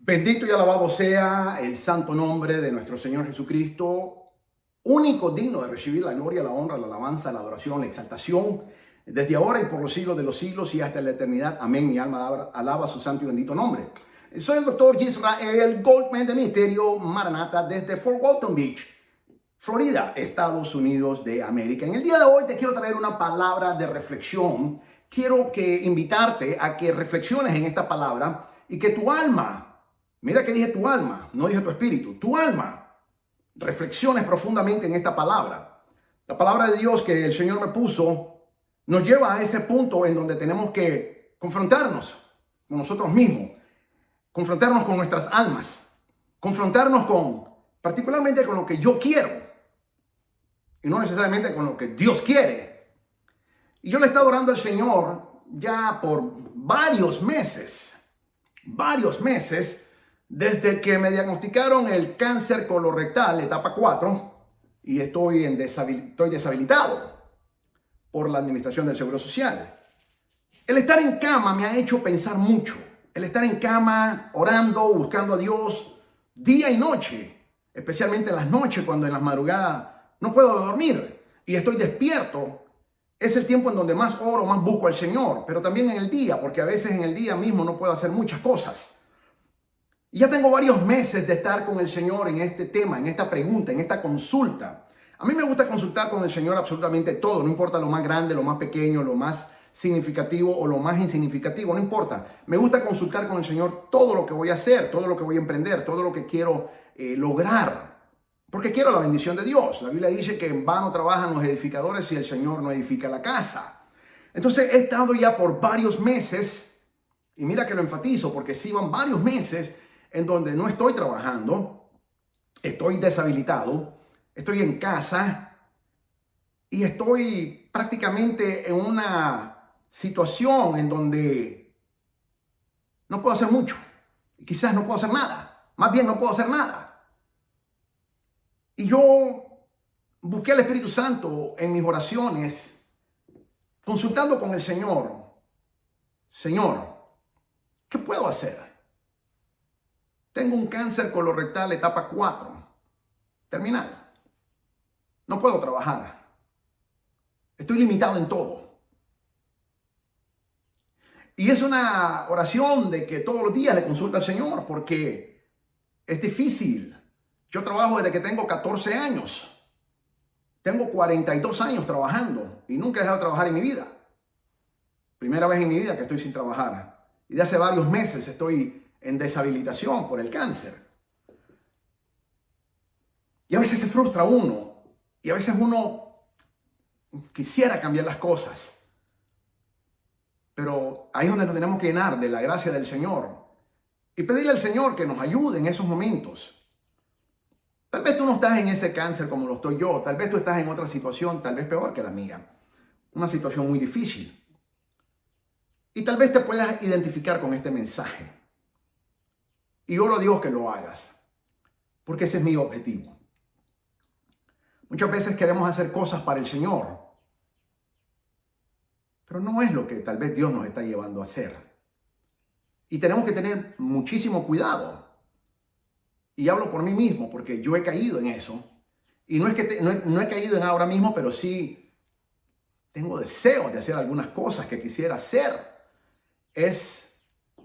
Bendito y alabado sea el santo nombre de nuestro Señor Jesucristo, único digno de recibir la gloria, la honra, la alabanza, la adoración, la exaltación, desde ahora y por los siglos de los siglos y hasta la eternidad. Amén. Mi alma alaba su santo y bendito nombre. Soy el doctor Israel Goldman del Ministerio Maranatha desde Fort Walton Beach, Florida, Estados Unidos de América. En el día de hoy te quiero traer una palabra de reflexión. Quiero invitarte a que reflexiones en esta palabra y que tu alma, mira que dije tu alma, no dije tu espíritu, tu alma, reflexiones profundamente en esta palabra. La palabra de Dios que el Señor me puso nos lleva a ese punto en donde tenemos que confrontarnos con nosotros mismos, confrontarnos con nuestras almas, confrontarnos particularmente con lo que yo quiero y no necesariamente con lo que Dios quiere. Y yo le he estado orando al Señor ya por varios meses, desde que me diagnosticaron el cáncer colorectal, etapa 4, y estoy deshabilitado por la administración del Seguro Social. El estar en cama me ha hecho pensar mucho. El estar en cama, orando, buscando a Dios, día y noche, especialmente en las noches, cuando en las madrugadas no puedo dormir y estoy despierto. Es el tiempo en donde más oro, más busco al Señor, pero también en el día, porque a veces en el día mismo no puedo hacer muchas cosas. Y ya tengo varios meses de estar con el Señor en este tema, en esta pregunta, en esta consulta. A mí me gusta consultar con el Señor absolutamente todo, no importa lo más grande, lo más pequeño, lo más significativo o lo más insignificativo, no importa. Me gusta consultar con el Señor todo lo que voy a hacer, todo lo que voy a emprender, todo lo que quiero lograr. Porque quiero la bendición de Dios. La Biblia dice que en vano trabajan los edificadores si el Señor no edifica la casa. Entonces he estado ya por varios meses, y mira que lo enfatizo porque sí van varios meses en donde no estoy trabajando, estoy deshabilitado, estoy en casa y estoy prácticamente en una situación en donde no puedo hacer mucho. Quizás no puedo hacer nada, más bien no puedo hacer nada. Y yo busqué al Espíritu Santo en mis oraciones, consultando con el Señor. Señor, ¿qué puedo hacer? Tengo un cáncer colorectal etapa 4, terminal. No puedo trabajar. Estoy limitado en todo. Y es una oración de que todos los días le consulta al Señor porque es difícil. Yo trabajo desde que tengo 14 años. Tengo 42 años trabajando y nunca he dejado de trabajar en mi vida. Primera vez en mi vida que estoy sin trabajar. Y de hace varios meses estoy en deshabilitación por el cáncer. Y a veces se frustra uno. Y a veces uno quisiera cambiar las cosas. Pero ahí es donde nos tenemos que llenar de la gracia del Señor. Y pedirle al Señor que nos ayude en esos momentos. Tal vez tú no estás en ese cáncer como lo estoy yo. Tal vez tú estás en otra situación, tal vez peor que la mía. Una situación muy difícil. Y tal vez te puedas identificar con este mensaje. Y oro a Dios que lo hagas. Porque ese es mi objetivo. Muchas veces queremos hacer cosas para el Señor. Pero no es lo que tal vez Dios nos está llevando a hacer. Y tenemos que tener muchísimo cuidado. Y hablo por mí mismo porque yo he caído en eso. Y no es que no he caído en ahora mismo, pero sí tengo deseos de hacer algunas cosas que quisiera hacer. Es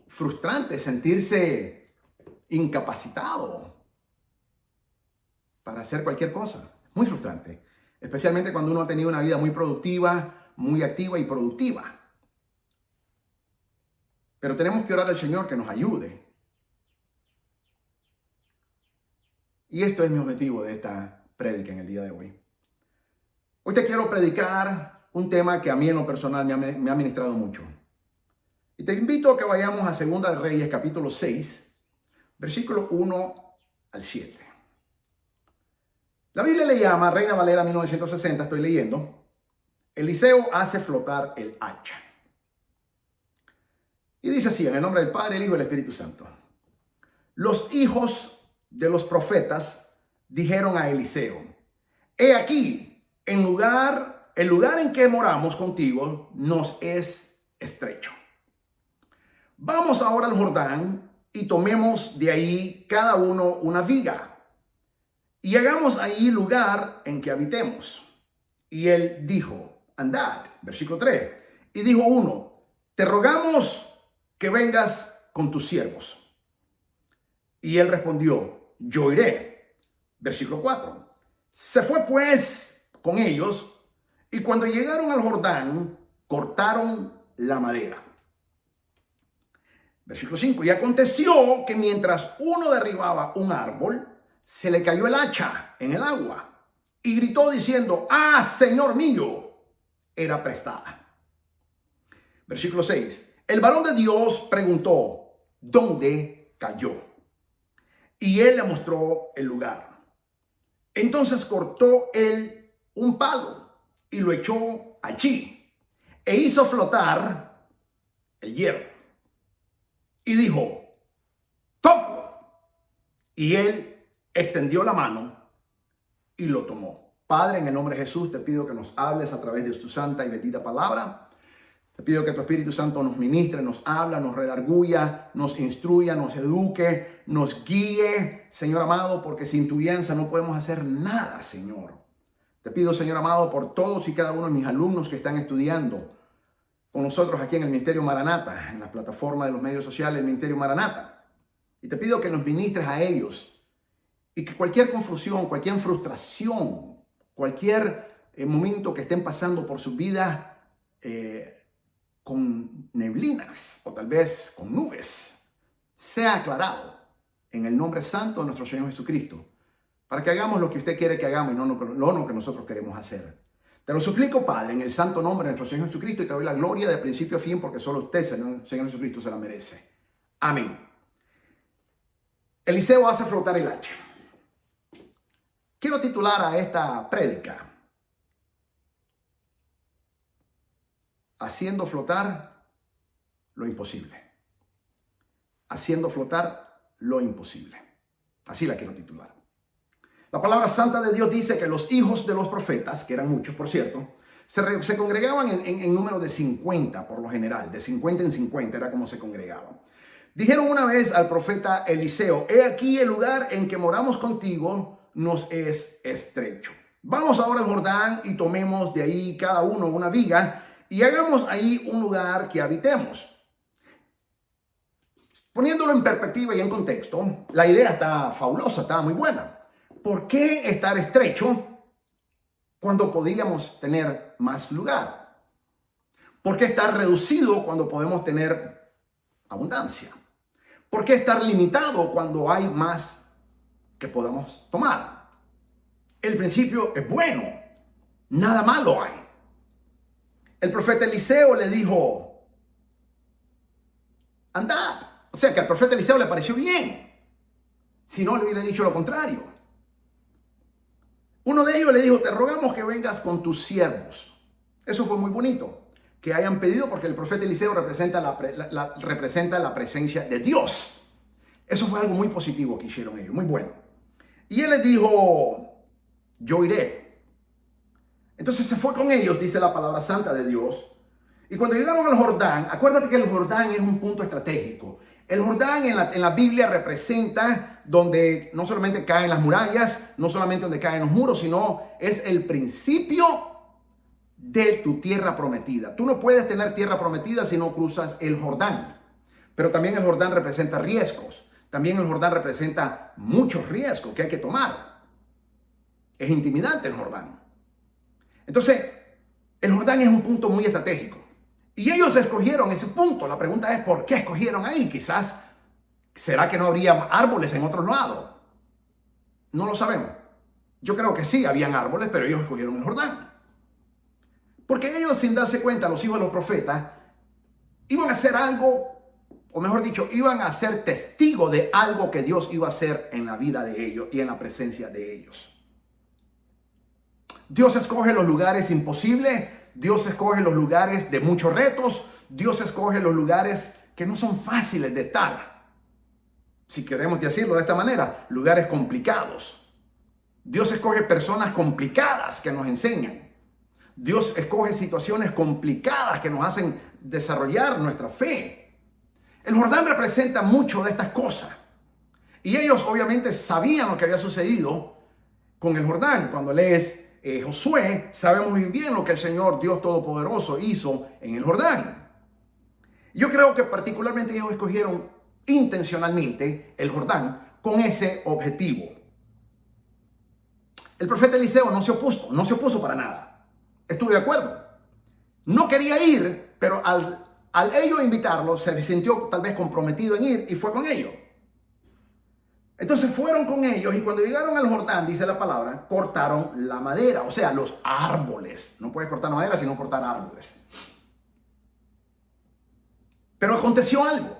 frustrante sentirse incapacitado para hacer cualquier cosa. Muy frustrante. Especialmente cuando uno ha tenido una vida muy productiva, muy activa y productiva. Pero tenemos que orar al Señor que nos ayude. Y esto es mi objetivo de esta prédica en el día de hoy. Hoy te quiero predicar un tema que a mí en lo personal me ha ministrado mucho. Y te invito a que vayamos a 2 de Reyes, capítulo 6, versículo 1 al 7. La Biblia le llama, Reina Valera 1960, estoy leyendo, Eliseo hace flotar el hacha. Y dice así, en el nombre del Padre, el Hijo y el Espíritu Santo. Los hijos de los profetas dijeron a Eliseo, he aquí, el lugar en que moramos contigo nos es estrecho. Vamos ahora al Jordán y tomemos de ahí cada uno una viga y hagamos ahí lugar en que habitemos. Y él dijo, andad, versículo 3. Y dijo uno, te rogamos que vengas con tus siervos. Y él respondió, yo iré. Versículo 4. Se fue pues con ellos y cuando llegaron al Jordán, cortaron la madera. Versículo 5. Y aconteció que mientras uno derribaba un árbol, se le cayó el hacha en el agua y gritó diciendo, ¡ah, Señor mío! Era prestada. Versículo 6. El varón de Dios preguntó, ¿dónde cayó? Y él le mostró el lugar. Entonces cortó él un palo y lo echó allí e hizo flotar el hierro. Y dijo, tómalo. Y él extendió la mano y lo tomó. Padre, en el nombre de Jesús, te pido que nos hables a través de tu santa y bendita palabra. Te pido que tu Espíritu Santo nos ministre, nos habla, nos redarguya, nos instruya, nos eduque, nos guíe, Señor amado, porque sin tu guianza no podemos hacer nada, Señor. Te pido, Señor amado, por todos y cada uno de mis alumnos que están estudiando con nosotros aquí en el Ministerio Maranata, en la plataforma de los medios sociales del Ministerio Maranata. Y te pido que nos ministres a ellos y que cualquier confusión, cualquier frustración, cualquier momento que estén pasando por su vida con neblinas o tal vez con nubes, sea aclarado en el nombre santo de nuestro Señor Jesucristo, para que hagamos lo que usted quiere que hagamos y no lo que nosotros queremos hacer. Te lo suplico, Padre, en el santo nombre de nuestro Señor Jesucristo, y te doy la gloria de principio a fin, porque solo usted, Señor Jesucristo, se la merece. Amén. Eliseo hace flotar el hacha. Quiero titular a esta prédica, haciendo flotar lo imposible. Haciendo flotar lo imposible. Así la quiero titular. La palabra santa de Dios dice que los hijos de los profetas, que eran muchos por cierto, se congregaban en número de 50 por lo general. De 50 en 50 era como se congregaban. Dijeron una vez al profeta Eliseo, he aquí el lugar en que moramos contigo nos es estrecho. Vamos ahora al Jordán y tomemos de ahí cada uno una viga y hagamos ahí un lugar que habitemos. Poniéndolo en perspectiva y en contexto, la idea está fabulosa, está muy buena. ¿Por qué estar estrecho cuando podíamos tener más lugar? ¿Por qué estar reducido cuando podemos tener abundancia? ¿Por qué estar limitado cuando hay más que podamos tomar? El principio es bueno, nada malo hay. El profeta Eliseo le dijo, andad. O sea que al profeta Eliseo le pareció bien, si no le hubiera dicho lo contrario. Uno de ellos le dijo, te rogamos que vengas con tus siervos. Eso fue muy bonito, que hayan pedido, porque el profeta Eliseo representa la presencia de Dios. Eso fue algo muy positivo que hicieron ellos, muy bueno. Y él les dijo, yo iré. Entonces se fue con ellos, dice la palabra santa de Dios. Y cuando llegaron al Jordán, acuérdate que el Jordán es un punto estratégico. El Jordán en la Biblia representa donde no solamente caen las murallas, no solamente donde caen los muros, sino es el principio de tu tierra prometida. Tú no puedes tener tierra prometida si no cruzas el Jordán. Pero también el Jordán representa riesgos. También el Jordán representa muchos riesgos que hay que tomar. Es intimidante el Jordán. Entonces, el Jordán es un punto muy estratégico. Y ellos escogieron ese punto. La pregunta es, ¿por qué escogieron ahí? Quizás, ¿será que no habría árboles en otros lados? No lo sabemos. Yo creo que sí, habían árboles, pero ellos escogieron el Jordán. Porque ellos, sin darse cuenta, los hijos de los profetas, iban a hacer algo, o mejor dicho, iban a ser testigos de algo que Dios iba a hacer en la vida de ellos y en la presencia de ellos. Dios escoge los lugares imposibles. Dios escoge los lugares de muchos retos. Dios escoge los lugares que no son fáciles de estar. Si queremos decirlo de esta manera, lugares complicados. Dios escoge personas complicadas que nos enseñan. Dios escoge situaciones complicadas que nos hacen desarrollar nuestra fe. El Jordán representa mucho de estas cosas. Y ellos obviamente sabían lo que había sucedido con el Jordán. Cuando lees Josué, sabemos muy bien lo que el Señor Dios Todopoderoso hizo en el Jordán. Yo creo que particularmente ellos escogieron intencionalmente el Jordán con ese objetivo. El profeta Eliseo no se opuso para nada. Estuve de acuerdo. No quería ir, pero al ellos invitarlo, se sintió tal vez comprometido en ir y fue con ellos. Entonces fueron con ellos y cuando llegaron al Jordán, dice la palabra, cortaron la madera, o sea, los árboles. No puedes cortar madera sino cortar árboles. Pero aconteció algo,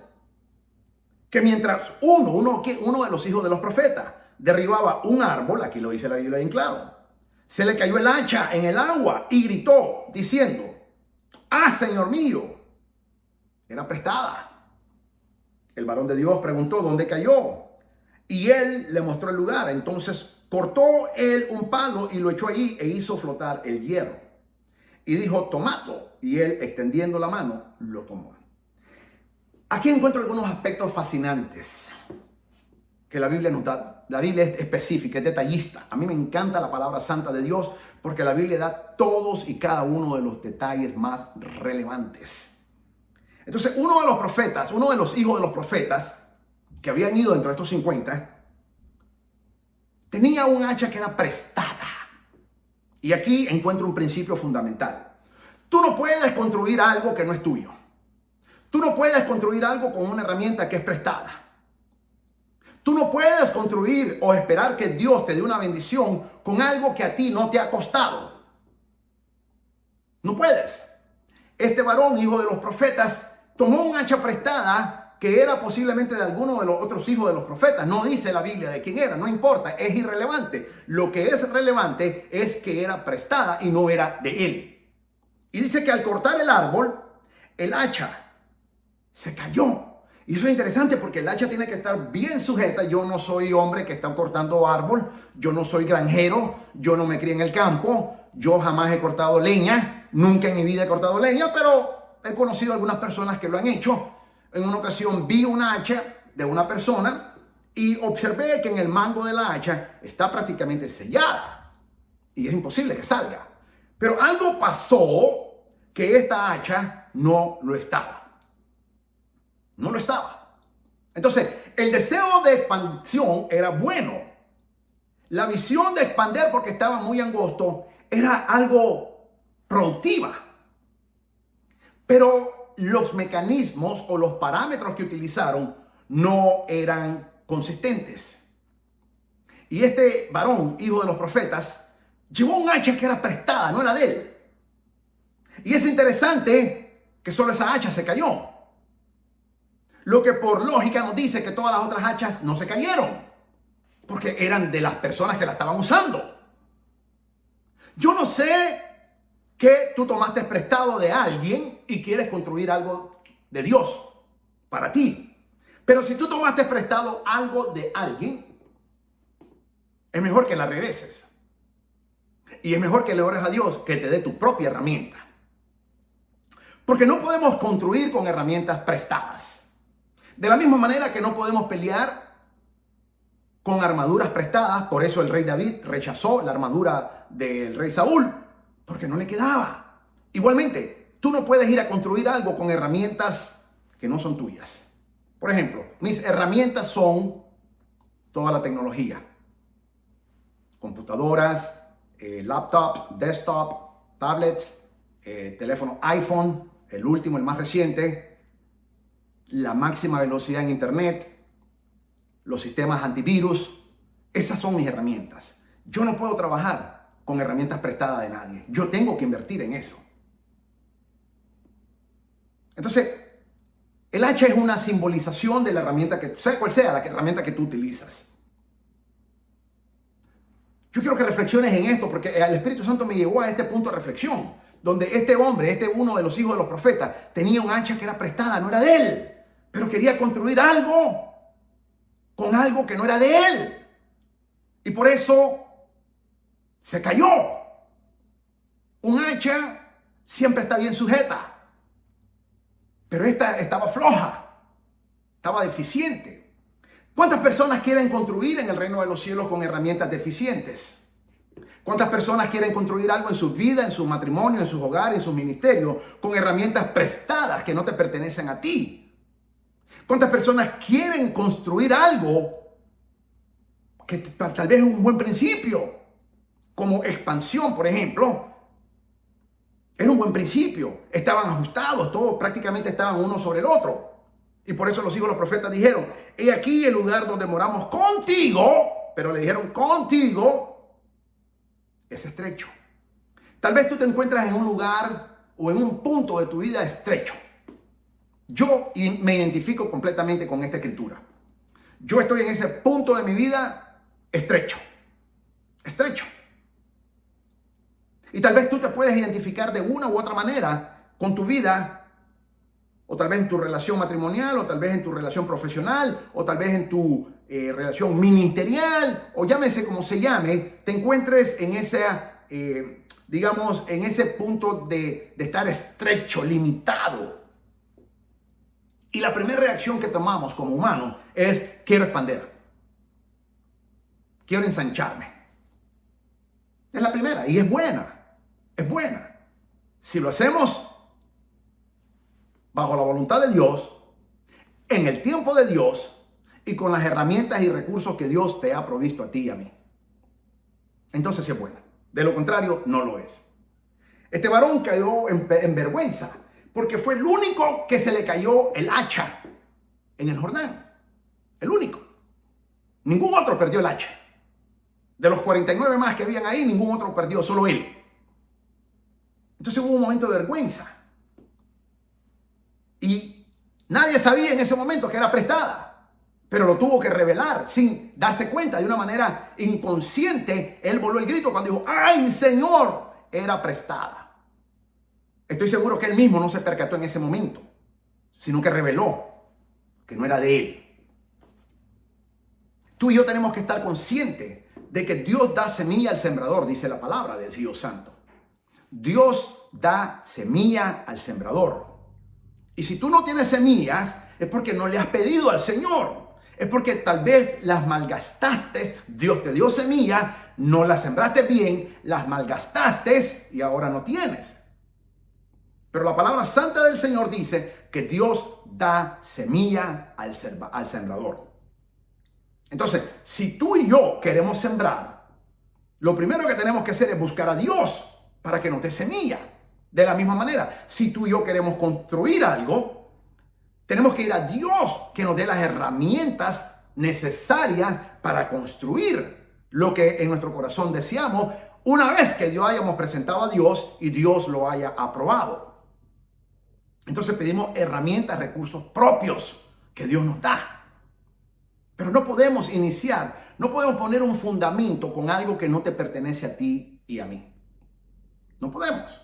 que mientras uno de los hijos de los profetas derribaba un árbol, aquí lo dice la Biblia bien claro, se le cayó el hacha en el agua y gritó diciendo, ¡ah, Señor mío! Era prestada. El varón de Dios preguntó, ¿dónde cayó? Y él le mostró el lugar. Entonces cortó él un palo y lo echó allí e hizo flotar el hierro. Y dijo, tomadlo. Y él, extendiendo la mano, lo tomó. Aquí encuentro algunos aspectos fascinantes que la Biblia nos da. La Biblia es específica, es detallista. A mí me encanta la palabra santa de Dios porque la Biblia da todos y cada uno de los detalles más relevantes. Entonces, uno de los profetas, uno de los hijos de los profetas que habían ido dentro de estos 50, tenía un hacha que era prestada. Y aquí encuentro un principio fundamental. Tú no puedes construir algo que no es tuyo. Tú no puedes construir algo con una herramienta que es prestada. Tú no puedes construir o esperar que Dios te dé una bendición con algo que a ti no te ha costado. No puedes. Este varón, hijo de los profetas, tomó un hacha prestada que era posiblemente de alguno de los otros hijos de los profetas. No dice la Biblia de quién era, no importa, es irrelevante. Lo que es relevante es que era prestada y no era de él. Y dice que al cortar el árbol, el hacha se cayó. Y eso es interesante porque el hacha tiene que estar bien sujeta. Yo no soy hombre que está cortando árbol, yo no soy granjero, yo no me crié en el campo, yo jamás he cortado leña, nunca en mi vida he cortado leña, pero he conocido algunas personas que lo han hecho. En una ocasión vi una hacha de una persona y observé que en el mango de la hacha está prácticamente sellada y es imposible que salga. Pero algo pasó que esta hacha no lo estaba. No lo estaba. Entonces, el deseo de expansión era bueno. La visión de expandir porque estaba muy angosto era algo productiva. Pero los mecanismos o los parámetros que utilizaron no eran consistentes. Y este varón, hijo de los profetas, llevó un hacha que era prestada, no era de él. Y es interesante que solo esa hacha se cayó. Lo que por lógica nos dice que todas las otras hachas no se cayeron, porque eran de las personas que la estaban usando. Yo no sé que tú tomaste prestado de alguien y quieres construir algo de Dios para ti. Pero si tú tomaste prestado algo de alguien, es mejor que la regreses. Y es mejor que le ores a Dios que te dé tu propia herramienta. Porque no podemos construir con herramientas prestadas. De la misma manera que no podemos pelear con armaduras prestadas. Por eso el rey David rechazó la armadura del rey Saúl, porque no le quedaba. Igualmente, tú no puedes ir a construir algo con herramientas que no son tuyas. Por ejemplo, mis herramientas son toda la tecnología. Computadoras, laptop, desktop, tablets, teléfono iPhone, el último, el más reciente, la máxima velocidad en internet, los sistemas antivirus. Esas son mis herramientas. Yo no puedo trabajar con herramientas prestadas de nadie. Yo tengo que invertir en eso. Entonces, el hacha es una simbolización de la herramienta que, sea cual sea la herramienta que tú utilizas. Yo quiero que reflexiones en esto porque el Espíritu Santo me llevó a este punto de reflexión, donde este hombre, uno de los hijos de los profetas, tenía un hacha que era prestada, no era de él, pero quería construir algo con algo que no era de él. Y por eso se cayó. Un hacha siempre está bien sujeta, pero esta estaba floja. estaba deficiente. ¿Cuántas personas quieren construir en el reino de los cielos con herramientas deficientes? ¿Cuántas personas quieren construir algo en su vida, en su matrimonio, en sus hogares, en sus ministerios, con herramientas prestadas que no te pertenecen a ti? ¿Cuántas personas quieren construir algo que tal vez es un buen principio, como expansión, por ejemplo? Era un buen principio, estaban ajustados, todos prácticamente estaban uno sobre el otro. Y por eso los hijos de los profetas dijeron: he aquí el lugar donde moramos contigo, pero le dijeron contigo, es estrecho. Tal vez tú te encuentras en un lugar o en un punto de tu vida estrecho. Yo me identifico completamente con esta escritura. Yo estoy en ese punto de mi vida estrecho. Estrecho. Y tal vez tú te puedes identificar de una u otra manera con tu vida, o tal vez en tu relación matrimonial, o tal vez en tu relación profesional, o tal vez en tu relación ministerial, o llámese como se llame, te encuentres en esa, digamos, en ese punto de estar estrecho, limitado. Y la primera reacción que tomamos como humanos es: quiero expandir, quiero ensancharme. Es la primera y es buena. Es buena. Si lo hacemos bajo la voluntad de Dios, en el tiempo de Dios y con las herramientas y recursos que Dios te ha provisto a ti y a mí, entonces sí es buena. De lo contrario, no lo es. Este varón cayó en vergüenza porque fue el único que se le cayó el hacha en el Jordán. El único. Ningún otro perdió el hacha. De los 49 más que habían ahí, ningún otro perdió, solo él. Entonces hubo un momento de vergüenza. Y nadie sabía en ese momento que era prestada, pero lo tuvo que revelar sin darse cuenta. De una manera inconsciente, él voló el grito cuando dijo: ¡ay, Señor! Era prestada. Estoy seguro que él mismo no se percató en ese momento, sino que reveló que no era de él. Tú y yo tenemos que estar conscientes de que Dios da semilla al sembrador, dice la palabra de Dios Santo. Dios da semilla al sembrador. Y si tú no tienes semillas, es porque no le has pedido al Señor. Es porque tal vez las malgastaste. Dios te dio semilla, no las sembraste bien, las malgastaste y ahora no tienes. Pero la palabra santa del Señor dice que Dios da semilla al sembrador. Entonces, si tú y yo queremos sembrar, lo primero que tenemos que hacer es buscar a Dios para que nos dé semilla. De la misma manera, si tú y yo queremos construir algo, tenemos que ir a Dios que nos dé las herramientas necesarias para construir lo que en nuestro corazón deseamos, una vez que Dios hayamos presentado a Dios y Dios lo haya aprobado. Entonces pedimos herramientas, recursos propios que Dios nos da. Pero no podemos iniciar, no podemos poner un fundamento con algo que no te pertenece a ti y a mí. No podemos.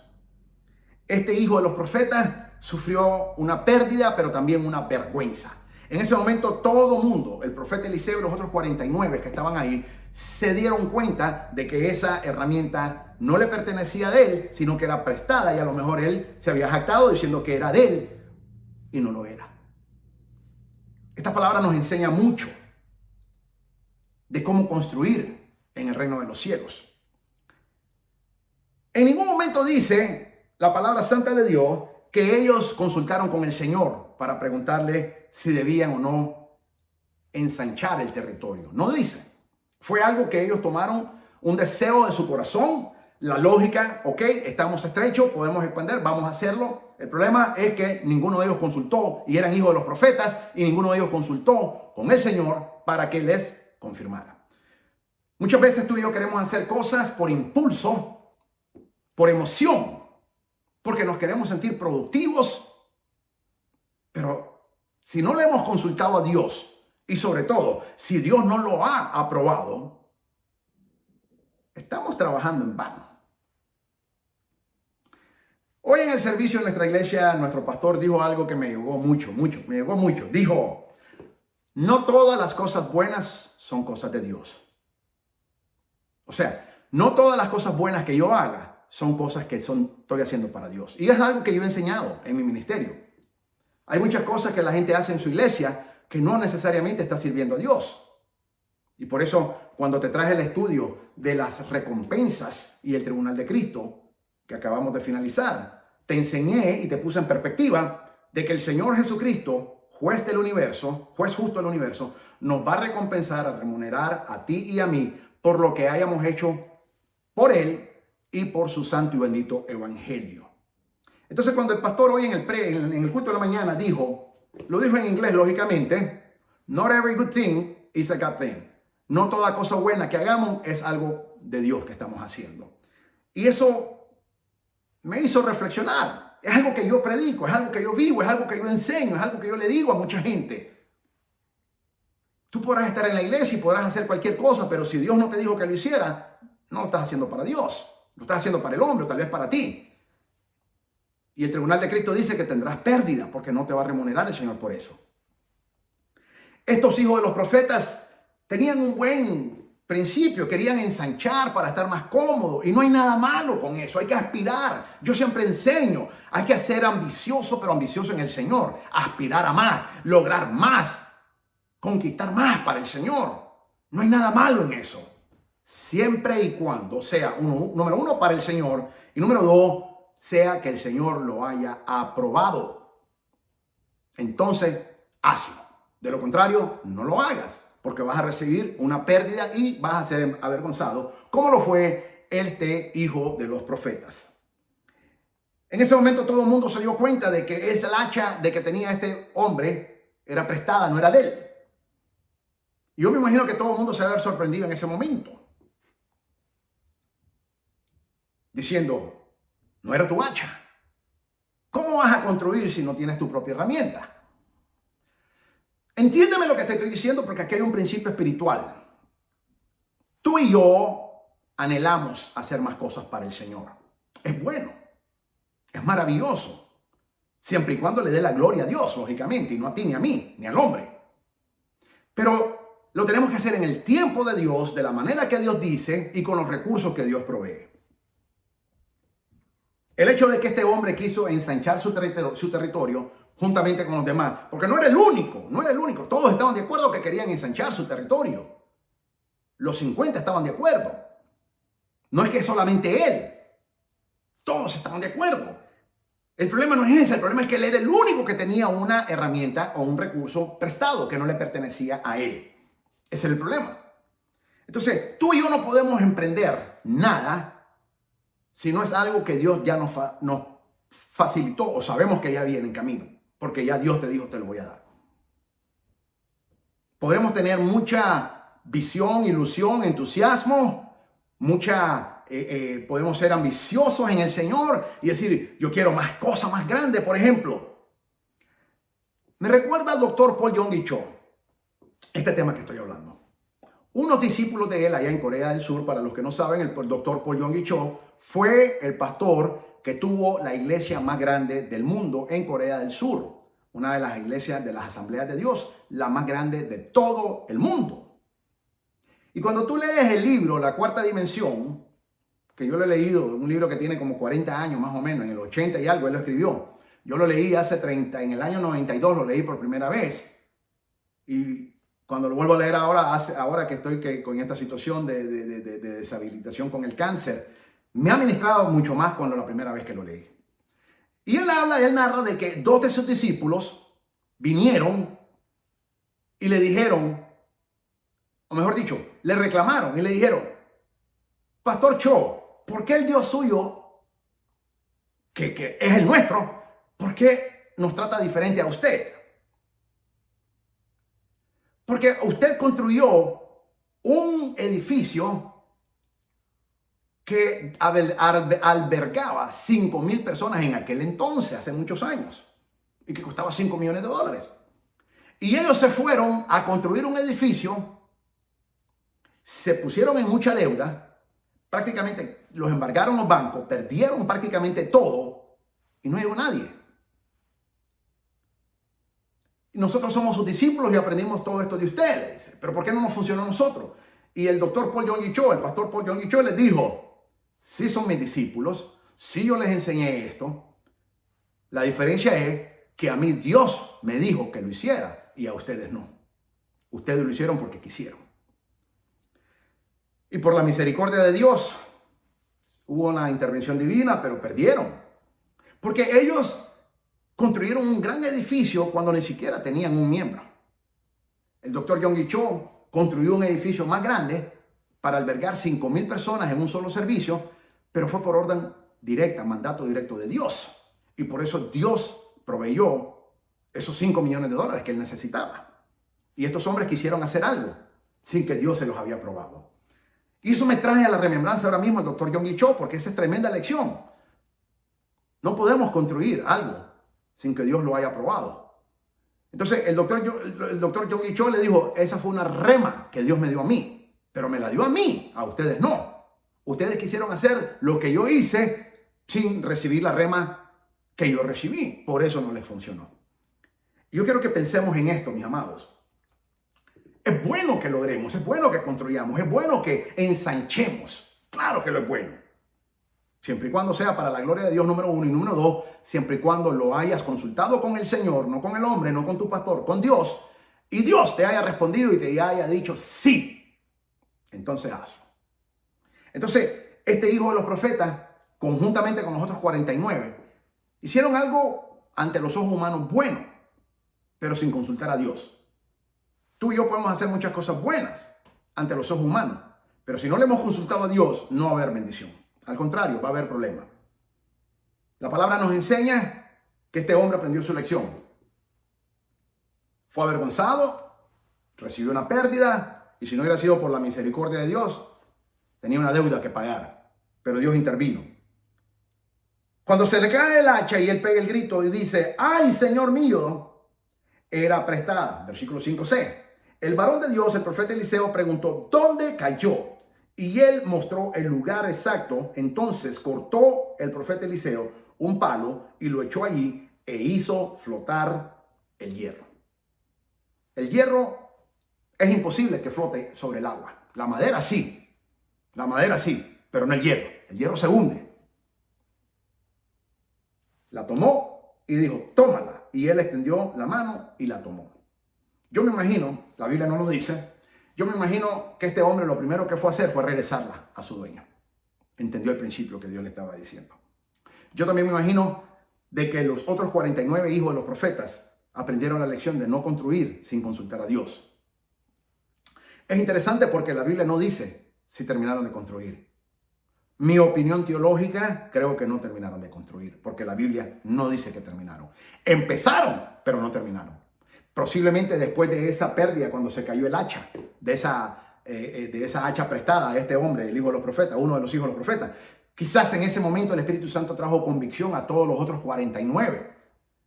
Este hijo de los profetas sufrió una pérdida, pero también una vergüenza. En ese momento todo mundo, el profeta Eliseo y los otros 49 que estaban ahí, se dieron cuenta de que esa herramienta no le pertenecía a él, sino que era prestada, y a lo mejor él se había jactado diciendo que era de él y no lo era. Esta palabra nos enseña mucho de cómo construir en el reino de los cielos. En ningún momento dice la palabra santa de Dios que ellos consultaron con el Señor para preguntarle si debían o no ensanchar el territorio. No dice. Fue algo que ellos tomaron, un deseo de su corazón, la lógica: ok, estamos estrechos, podemos expandir, vamos a hacerlo. El problema es que ninguno de ellos consultó, y eran hijos de los profetas, y ninguno de ellos consultó con el Señor para que les confirmara. Muchas veces tú y yo queremos hacer cosas por impulso, por emoción, porque nos queremos sentir productivos, pero si no le hemos consultado a Dios, y sobre todo, si Dios no lo ha aprobado, estamos trabajando en vano. Hoy en el servicio de nuestra iglesia, nuestro pastor dijo algo que me llegó mucho. Dijo: no todas las cosas buenas son cosas de Dios. O sea, no todas las cosas buenas que yo haga son cosas que estoy haciendo para Dios. Y es algo que yo he enseñado en mi ministerio. Hay muchas cosas que la gente hace en su iglesia que no necesariamente está sirviendo a Dios. Y por eso, cuando te traje el estudio de las recompensas y el tribunal de Cristo, que acabamos de finalizar, te enseñé y te puse en perspectiva de que el Señor Jesucristo, juez del universo, juez justo del universo, nos va a recompensar, a remunerar a ti y a mí por lo que hayamos hecho por Él y por su santo y bendito evangelio. Entonces, cuando el pastor hoy en el culto de la mañana lo dijo en inglés, lógicamente, not every good thing is a God thing. No toda cosa buena que hagamos es algo de Dios que estamos haciendo. Y eso me hizo reflexionar. Es algo que yo predico, es algo que yo vivo, es algo que yo enseño, es algo que yo le digo a mucha gente. Tú podrás estar en la iglesia y podrás hacer cualquier cosa, pero si Dios no te dijo que lo hiciera, no lo estás haciendo para Dios. Lo estás haciendo para el hombre o tal vez para ti. Y el tribunal de Cristo dice que tendrás pérdida porque no te va a remunerar el Señor por eso. Estos hijos de los profetas tenían un buen principio, querían ensanchar para estar más cómodos. Y no hay nada malo con eso, hay que aspirar. Yo siempre enseño, hay que ser ambicioso, pero ambicioso en el Señor. Aspirar a más, lograr más, conquistar más para el Señor. No hay nada malo en eso. Siempre y cuando sea, número uno, para el Señor. Y número dos, sea que el Señor lo haya aprobado. Entonces, hazlo. De lo contrario, no lo hagas, porque vas a recibir una pérdida y vas a ser avergonzado, como lo fue este hijo de los profetas. En ese momento todo el mundo se dio cuenta de que esa hacha de que tenía este hombre era prestada, no era de él. Y yo me imagino que todo el mundo se debe haber sorprendido en ese momento, diciendo, no era tu hacha. ¿Cómo vas a construir si no tienes tu propia herramienta? Entiéndeme lo que te estoy diciendo porque aquí hay un principio espiritual. Tú y yo anhelamos hacer más cosas para el Señor. Es bueno, es maravilloso, siempre y cuando le dé la gloria a Dios, lógicamente, y no a ti, ni a mí, ni al hombre. Pero lo tenemos que hacer en el tiempo de Dios, de la manera que Dios dice y con los recursos que Dios provee. El hecho de que este hombre quiso ensanchar su territorio juntamente con los demás, porque no era el único, todos estaban de acuerdo que querían ensanchar su territorio. Los 50 estaban de acuerdo. No es que solamente él, todos estaban de acuerdo. El problema no es ese, el problema es que él era el único que tenía una herramienta o un recurso prestado que no le pertenecía a él. Ese es el problema. Entonces, tú y yo no podemos emprender nada si no es algo que Dios ya nos facilitó o sabemos que ya viene en camino, porque ya Dios te dijo, te lo voy a dar. Podremos tener mucha visión, ilusión, entusiasmo, podemos ser ambiciosos en el Señor y decir, yo quiero más cosas más grandes, por ejemplo. Me recuerda al doctor Paul Yonggi Cho, este tema que estoy hablando. Unos discípulos de él allá en Corea del Sur, para los que no saben, el doctor Paul Yonggi Cho fue el pastor que tuvo la iglesia más grande del mundo en Corea del Sur. Una de las iglesias de las Asambleas de Dios, la más grande de todo el mundo. Y cuando tú lees el libro La Cuarta Dimensión, que yo lo he leído, un libro que tiene como 40 años más o menos, en el 80 y algo él lo escribió. Yo lo leí hace 30, en el año 92 lo leí por primera vez. Y cuando lo vuelvo a leer ahora que estoy con esta situación de deshabilitación con el cáncer, me ha ministrado mucho más cuando la primera vez que lo leí. Y él narra de que dos de sus discípulos vinieron y le dijeron, o mejor dicho, le reclamaron y le dijeron, Pastor Cho, ¿por qué el Dios suyo, que es el nuestro, por qué nos trata diferente a usted? Porque usted construyó un edificio que albergaba 5,000 personas en aquel entonces, hace muchos años, y que costaba $5 millones. Y ellos se fueron a construir un edificio, se pusieron en mucha deuda, prácticamente los embargaron los bancos, perdieron prácticamente todo y no llegó nadie. Y nosotros somos sus discípulos y aprendimos todo esto de ustedes. Pero ¿por qué no nos funcionó a nosotros? Y el doctor Paul Yonggi Cho, el pastor Paul Yonggi Cho les dijo, sí son mis discípulos, sí yo les enseñé esto. La diferencia es que a mí Dios me dijo que lo hiciera. y a ustedes no. Ustedes lo hicieron porque quisieron. Y por la misericordia de Dios, hubo una intervención divina, pero perdieron. Porque ellos construyeron un gran edificio cuando ni siquiera tenían un miembro. El doctor Yonggi Cho construyó un edificio más grande para albergar 5,000 personas en un solo servicio, pero fue por orden directa, mandato directo de Dios. Y por eso Dios proveyó esos 5 millones de dólares que él necesitaba. Y estos hombres quisieron hacer algo sin que Dios se los había probado. Y eso me trae a la remembranza ahora mismo al doctor Yonggi Cho, porque esa es tremenda lección. No podemos construir algo sin que Dios lo haya probado. Entonces el doctor Yonggi Cho le dijo, esa fue una rema que Dios me dio a mí, pero me la dio a mí, a ustedes no. Ustedes quisieron hacer lo que yo hice sin recibir la rema que yo recibí. Por eso no les funcionó. Yo quiero que pensemos en esto, mis amados. Es bueno que logremos, es bueno que construyamos, es bueno que ensanchemos. Claro que lo es bueno. Siempre y cuando sea para la gloria de Dios, número 1, y número 2, siempre y cuando lo hayas consultado con el Señor, no con el hombre, no con tu pastor, con Dios, y Dios te haya respondido y te haya dicho sí, entonces hazlo. Entonces, este hijo de los profetas, conjuntamente con los otros 49, hicieron algo ante los ojos humanos bueno, pero sin consultar a Dios. Tú y yo podemos hacer muchas cosas buenas ante los ojos humanos, pero si no le hemos consultado a Dios, no va a haber bendición. Al contrario, va a haber problema. La palabra nos enseña que este hombre aprendió su lección. Fue avergonzado, recibió una pérdida, y si no hubiera sido por la misericordia de Dios, tenía una deuda que pagar. Pero Dios intervino. Cuando se le cae el hacha y él pega el grito y dice, ¡ay, Señor mío! Era prestada. Versículo 5c. El varón de Dios, el profeta Eliseo, preguntó, ¿dónde cayó? Y él mostró el lugar exacto. Entonces cortó el profeta Eliseo un palo y lo echó allí e hizo flotar el hierro. El hierro es imposible que flote sobre el agua. La madera sí, pero no el hierro. El hierro se hunde. La tomó y dijo, tómala. Y él extendió la mano y la tomó. Yo me imagino, la Biblia no lo dice, yo me imagino que este hombre lo primero que fue a hacer fue regresarla a su dueño. Entendió el principio que Dios le estaba diciendo. Yo también me imagino de que los otros 49 hijos de los profetas aprendieron la lección de no construir sin consultar a Dios. Es interesante porque la Biblia no dice si terminaron de construir. Mi opinión teológica, creo que no terminaron de construir, porque la Biblia no dice que terminaron. Empezaron, pero no terminaron. Posiblemente después de esa pérdida, cuando se cayó el hacha, de esa hacha prestada a este hombre, el hijo de los profetas, uno de los hijos de los profetas, quizás en ese momento el Espíritu Santo trajo convicción a todos los otros 49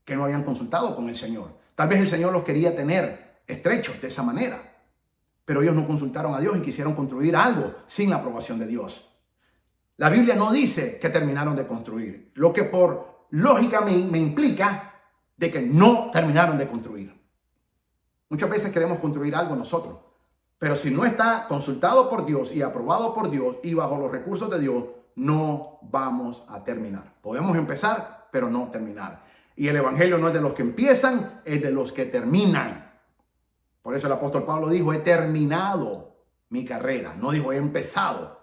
que no habían consultado con el Señor. Tal vez el Señor los quería tener estrechos de esa manera, pero ellos no consultaron a Dios y quisieron construir algo sin la aprobación de Dios. La Biblia no dice que terminaron de construir, lo que por lógica me implica de que no terminaron de construir. Muchas veces queremos construir algo nosotros, pero si no está consultado por Dios y aprobado por Dios y bajo los recursos de Dios, no vamos a terminar. Podemos empezar, pero no terminar. Y el evangelio no es de los que empiezan, es de los que terminan. Por eso el apóstol Pablo dijo, he terminado mi carrera. No dijo, he empezado.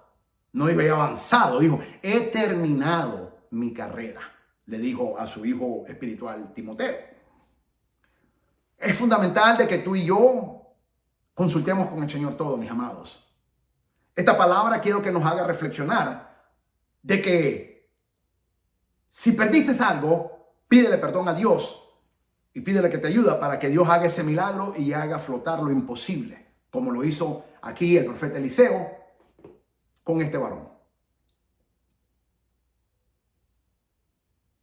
No dijo, he avanzado. Dijo, he terminado mi carrera. Le dijo a su hijo espiritual Timoteo. Es fundamental de que tú y yo consultemos con el Señor todo, mis amados. Esta palabra quiero que nos haga reflexionar de que si perdiste algo, pídele perdón a Dios y pídele que te ayude para que Dios haga ese milagro y haga flotar lo imposible, como lo hizo aquí el profeta Eliseo con este varón.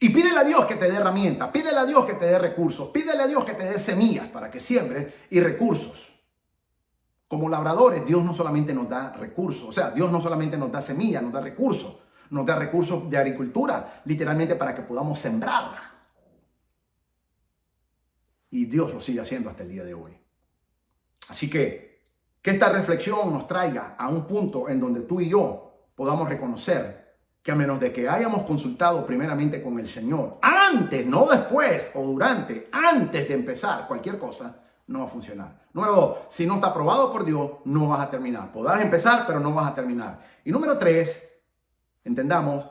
Y pídele a Dios que te dé herramientas, pídele a Dios que te dé recursos, pídele a Dios que te dé semillas para que siembres y recursos. Como labradores, Dios no solamente nos da recursos, o sea, Dios no solamente nos da semillas, nos da recursos de agricultura, literalmente para que podamos sembrarla. Y Dios lo sigue haciendo hasta el día de hoy. Así que esta reflexión nos traiga a un punto en donde tú y yo podamos reconocer que a menos de que hayamos consultado primeramente con el Señor, antes, no después o durante, antes de empezar cualquier cosa, no va a funcionar. Número 2, si no está aprobado por Dios, no vas a terminar. Podrás empezar, pero no vas a terminar. Y número 3, entendamos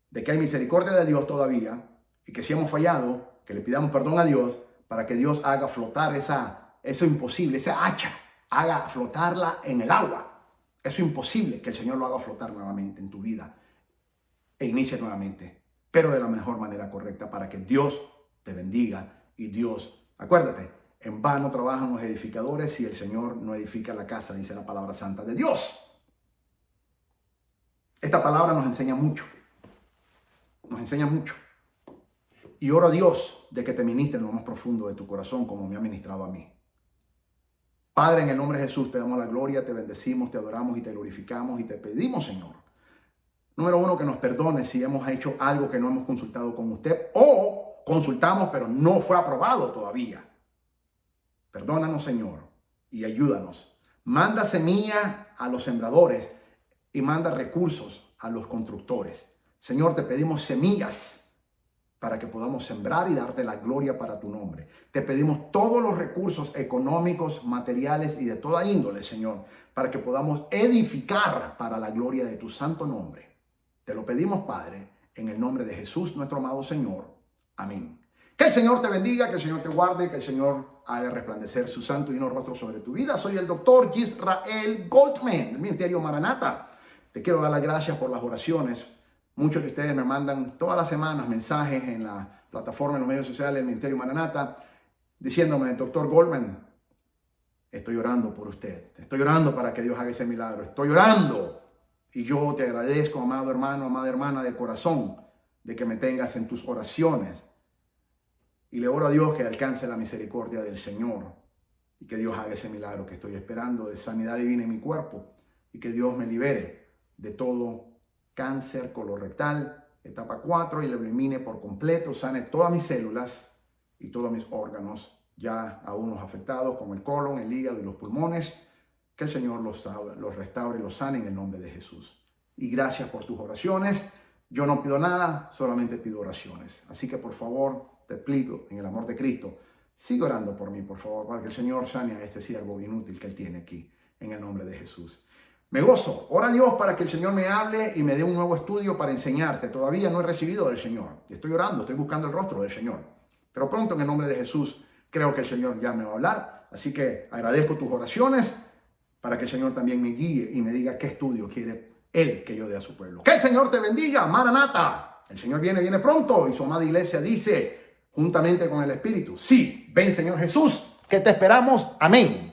de que hay misericordia de Dios todavía y que si hemos fallado, que le pidamos perdón a Dios para que Dios haga flotar eso imposible, esa hacha, haga flotarla en el agua. Eso imposible que el Señor lo haga flotar nuevamente en tu vida e inicie nuevamente, pero de la mejor manera correcta para que Dios te bendiga y Dios, acuérdate, en vano trabajan los edificadores si el Señor no edifica la casa, dice la palabra santa de Dios. Esta palabra nos enseña mucho. Nos enseña mucho. Y oro a Dios de que te ministre en lo más profundo de tu corazón como me ha ministrado a mí. Padre, en el nombre de Jesús te damos la gloria, te bendecimos, te adoramos y te glorificamos y te pedimos, Señor. Número 1, que nos perdone si hemos hecho algo que no hemos consultado con usted o consultamos pero no fue aprobado todavía. Perdónanos, Señor, y ayúdanos. Manda semilla a los sembradores y manda recursos a los constructores. Señor, te pedimos semillas para que podamos sembrar y darte la gloria para tu nombre. Te pedimos todos los recursos económicos, materiales y de toda índole, Señor, para que podamos edificar para la gloria de tu santo nombre. Te lo pedimos, Padre, en el nombre de Jesús, nuestro amado Señor. Amén. Que el Señor te bendiga, que el Señor te guarde, que el Señor haga resplandecer su santo y divino rostro sobre tu vida. Soy el doctor Yisrael Goldman, del Ministerio Maranata. Te quiero dar las gracias por las oraciones. Muchos de ustedes me mandan todas las semanas mensajes en la plataforma, en los medios sociales del Ministerio Maranata, diciéndome, doctor Goldman, estoy orando por usted. Estoy orando para que Dios haga ese milagro. Estoy orando. Y yo te agradezco, amado hermano, amada hermana, de corazón, de que me tengas en tus oraciones. Y le oro a Dios que alcance la misericordia del Señor y que Dios haga ese milagro que estoy esperando de sanidad divina en mi cuerpo y que Dios me libere de todo cáncer colorectal, etapa 4, y lo elimine por completo, sane todas mis células y todos mis órganos, ya a unos afectados como el colon, el hígado y los pulmones. Que el Señor los restaure y los sane en el nombre de Jesús. Y gracias por tus oraciones. Yo no pido nada, solamente pido oraciones. Así que por favor, te pido en el amor de Cristo, sigue orando por mí, por favor, para que el Señor sane a este siervo inútil que Él tiene aquí, en el nombre de Jesús. Me gozo. Ora a Dios para que el Señor me hable y me dé un nuevo estudio para enseñarte. Todavía no he recibido del Señor. Estoy orando, estoy buscando el rostro del Señor. Pero pronto en el nombre de Jesús creo que el Señor ya me va a hablar. Así que agradezco tus oraciones para que el Señor también me guíe y me diga qué estudio quiere Él que yo dé a su pueblo. Que el Señor te bendiga, Maranata. El Señor viene pronto y su amada iglesia dice, juntamente con el Espíritu, sí, ven Señor Jesús, que te esperamos. Amén.